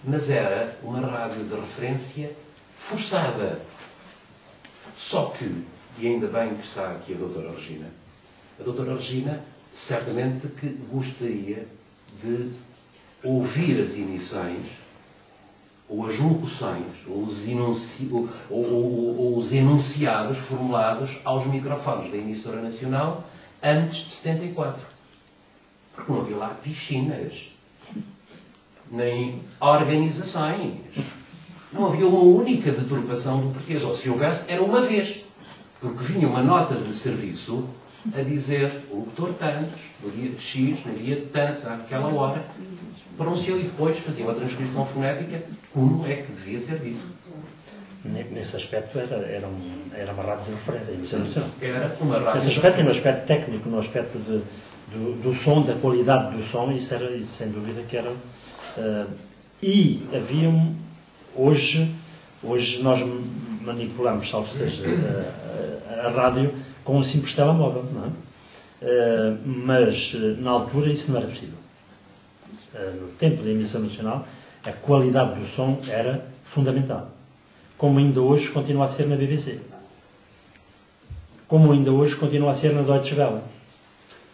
mas era uma rádio de referência forçada. Só que, e ainda bem que está aqui a doutora Regina certamente que gostaria de ouvir as emissões, ou as locuções, ou os enunciados formulados aos microfones da emissora nacional antes de 74. Porque não havia lá piscinas, nem organizações. Não havia uma única deturpação do português. Ou se houvesse, era uma vez. Porque vinha uma nota de serviço a dizer o locutor tantos, no dia de X, no dia de tantos, àquela hora, pronunciou e depois fazia uma transcrição fonética como é que devia ser dito. Nesse aspecto era uma rádio de referência, isso é nacional. Era uma rádio. Nesse aspecto e no aspecto técnico, no aspecto do som, da qualidade do som, isso sem dúvida que era. E havia hoje nós manipulamos, salvo seja, a rádio com um simples telemóvel, não é? Mas na altura isso não era possível. No tempo da emissão nacional, a qualidade do som era fundamental. Como ainda hoje continua a ser na BBC. Como ainda hoje continua a ser na Deutsche Welle.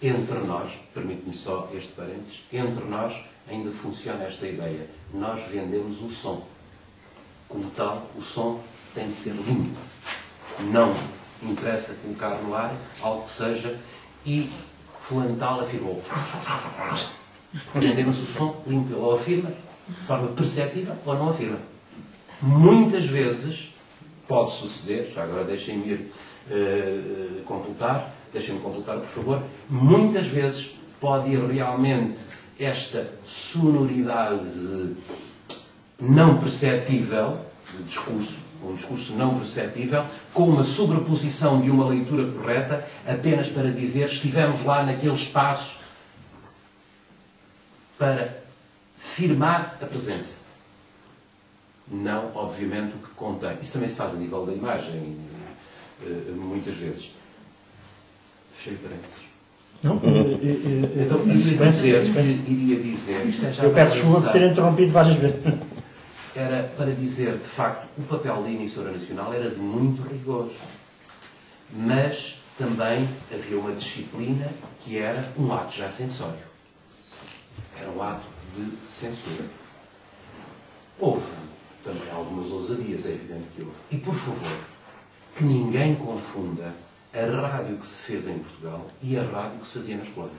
Entre nós, permite-me só este parênteses, entre nós ainda funciona esta ideia. Nós vendemos o som. Como tal, o som tem de ser limpo. Não interessa colocar no ar algo que seja e fulano tal afirmou. Vendemos o som limpo. Ele ou afirma de forma perceptível ou não afirma. Muitas vezes pode suceder, já agora deixem-me ir completar, por favor, muitas vezes pode ir realmente esta sonoridade não perceptível de discurso, um discurso não perceptível, com uma sobreposição de uma leitura correta, apenas para dizer estivemos lá naquele espaço para firmar a presença. Não, obviamente, o que contém. Isso também se faz a nível da imagem, muitas vezes. Fechei parênteses. Não? Então, iria dizer... Isto é já eu peço desculpa por ter interrompido várias vezes. Era para dizer, de facto, o papel da emissora nacional era de muito rigor. Mas também havia uma disciplina que era um ato já censório. Era um ato de censura. Houve também algumas ousadias, é evidente que houve. E, por favor, que ninguém confunda a rádio que se fez em Portugal e a rádio que se fazia nas colónias.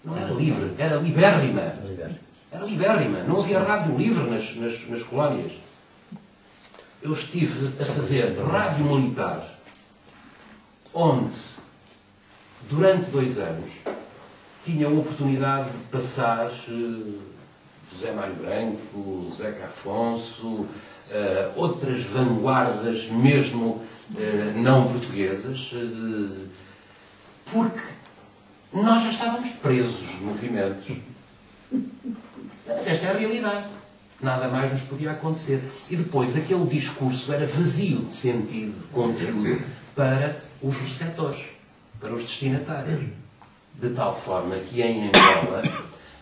Não era livre, era libérrima. Era libérrima. Não havia rádio livre nas colónias. Eu estive a fazer rádio militar, onde, durante 2 anos, tinha a oportunidade de passar José Mário Branco, Zeca Afonso, outras vanguardas, mesmo não portuguesas, porque nós já estávamos presos de movimentos. Mas esta é a realidade. Nada mais nos podia acontecer. E depois, aquele discurso era vazio de sentido, de conteúdo, para os receptores, para os destinatários. De tal forma que em Angola,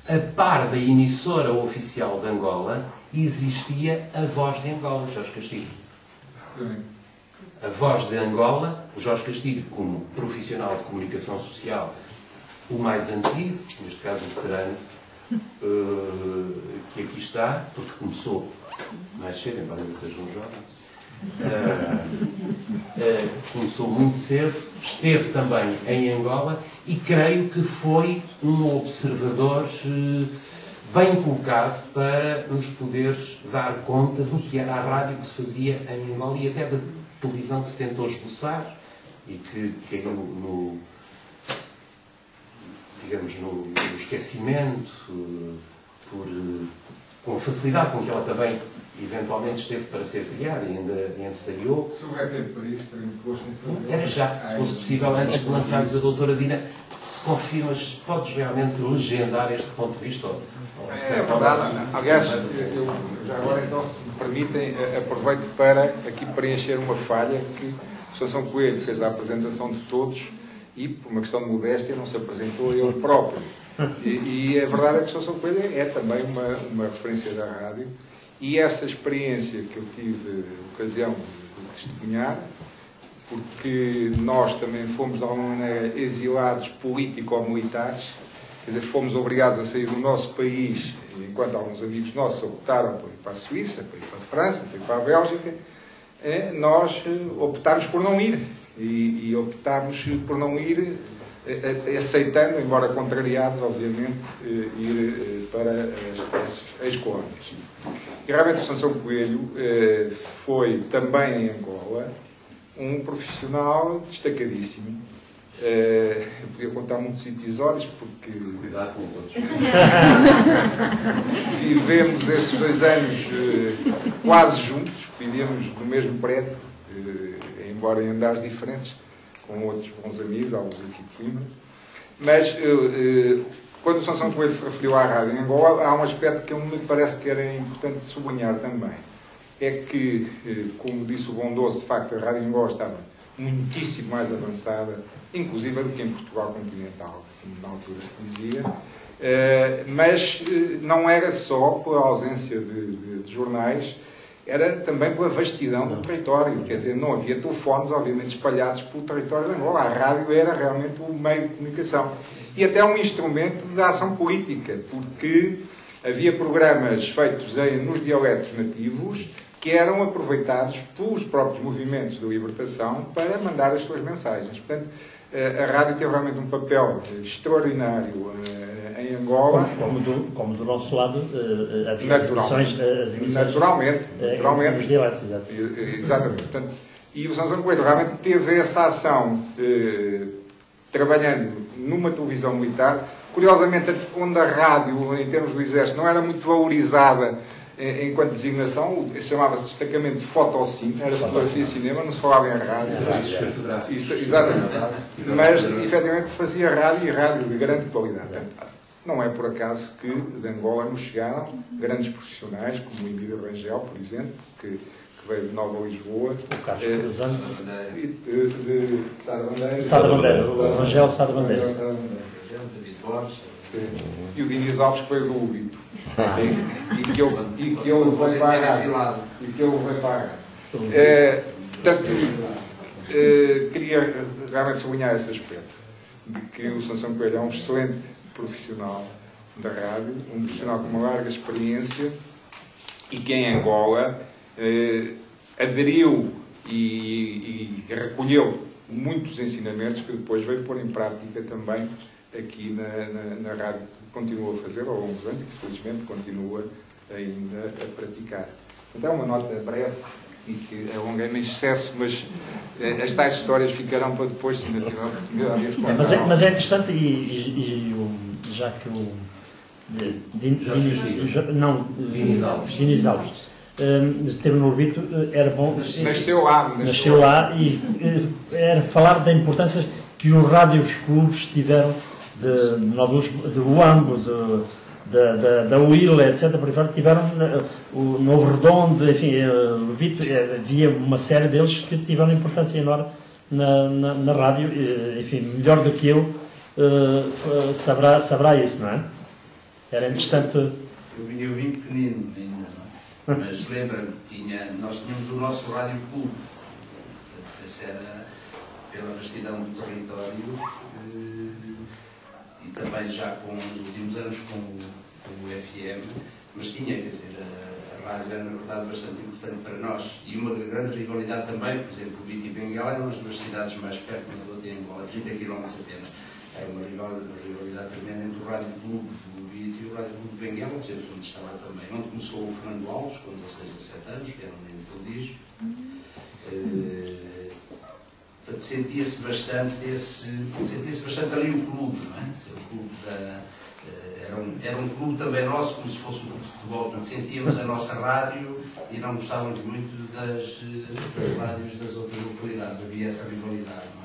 a par da emissora oficial de Angola, existia a Voz de Angola, Jorge Castilho. A Voz de Angola, o Jorge Castilho, como profissional de comunicação social, o mais antigo, neste caso o veterano, que aqui está, porque começou mais cedo, embora ainda seja um jovem, começou muito cedo, esteve também em Angola e creio que foi um observador bem colocado para nos poder dar conta do que era a rádio que se fazia em Angola e até da televisão que se tentou esboçar e que caiu digamos, no esquecimento, com a facilidade com que ela também eventualmente esteve para ser criada e ainda ensaiou. Se houver tempo para isso, tenho gosto em fazer. Era já, se fosse possível, antes de lançarmos a doutora Dina, se confirmas, podes realmente legendar este ponto de vista? É verdade. Aliás, já agora então, se me permitem, aproveito para aqui preencher uma falha que o Sansão Coelho fez a apresentação de todos e, por uma questão de modéstia, não se apresentou ele próprio. E a verdade é que Assunção Coelho é também uma referência da rádio, e essa experiência que eu tive ocasião de testemunhar, porque nós também fomos de alguma maneira exilados político-militares, quer dizer, fomos obrigados a sair do nosso país, enquanto alguns amigos nossos optaram por ir para a Suíça, por ir para a França, por ir para a Bélgica, nós optámos por não ir. E optámos por não ir, aceitando, embora contrariados, obviamente, ir para as ex-colónias. E realmente o Assunção Coelho foi também em Angola um profissional destacadíssimo. Eu podia contar muitos episódios, porque Cuidado com todos. vivemos esses 2 anos quase juntos, vivíamos no mesmo prédio, embora em andares diferentes, com outros bons amigos, alguns aqui de Coimbra. Mas quando o Assunção Coelho se referiu à rádio em Angola, há um aspecto que me parece que era importante sublinhar também. É que, como disse o bondoso, de facto a rádio em Angola estava muitíssimo mais avançada, inclusive do que em Portugal continental, como na altura se dizia, mas não era só pela ausência de jornais, era também pela vastidão do território. Quer dizer, não havia telefones, obviamente, espalhados pelo território de Angola. A rádio era realmente o meio de comunicação. E até um instrumento de ação política, porque havia programas feitos nos dialetos nativos que eram aproveitados pelos próprios movimentos de libertação para mandar as suas mensagens. Portanto, a rádio teve realmente um papel extraordinário em Angola. Como do nosso lado, as emissões naturalmente. Os dialetos, exatamente. Portanto, e o Assunção Coelho realmente teve essa ação trabalhando numa televisão militar. Curiosamente, onde a rádio, em termos do Exército, não era muito valorizada enquanto designação, chamava-se destacamento de fotocine, era fotografia e cinema, não se falava em rádio. Isso, exatamente. Mas, efetivamente, fazia rádio, e rádio de grande qualidade. Não é por acaso que de Angola nos chegaram grandes profissionais, como o Emílio Rangel, por exemplo, que veio de Nova Lisboa. O Carlos Cruzano. De Sada Bandeira. O Rangel Sada Bandeira. E o Diniz Alves, que veio do Ubito. E que eu levei para a rádio. Portanto, queria realmente sublinhar esse aspecto, de que o Assunção Coelho é um excelente profissional da rádio, um profissional com uma larga experiência e que em Angola aderiu e recolheu muitos ensinamentos que depois veio pôr em prática também aqui na rádio, que continua a fazer ao longo dos anos e que felizmente continua ainda a praticar. Então é uma nota breve e que alonguei-me em excesso, mas as tais histórias ficarão para depois, se ainda tiver a oportunidade de as contar. Mas é interessante, já que o Diniz Alves esteve no Ubito, era bom. Nasceu lá e era falar da importância que os rádios clubes tiveram de Uambo, da Uila, etc., por aí fora, tiveram o Novo Redondo, enfim, o Ubito, havia uma série deles que tiveram importância enorme na rádio, enfim, melhor do que eu saberá isso, não é? Era interessante. Eu vim pequenino ainda, não é? Mas lembra-me que nós tínhamos o nosso rádio clube, essa era pela vastidão do território e também já com os últimos anos com o FM, mas tinha, quer dizer, a rádio era na verdade bastante importante para nós e uma grande rivalidade também, por exemplo, o Ubito e Benguela eram as duas cidades mais perto da outra em Angola, 30 km apenas. Era uma rivalidade tremenda entre o Rádio Clube do Ubito e o Rádio Clube de Benguela, por exemplo, onde estava também. Onde começou o Fernando Alves, com 16, 17 anos, que era um menino prodígio. Sentia-se bastante ali o clube, não é? O clube era um clube também nosso, como se fosse um clube de futebol. Portanto, sentíamos a nossa rádio e não gostávamos muito das rádios das outras localidades. Havia essa rivalidade. Não é?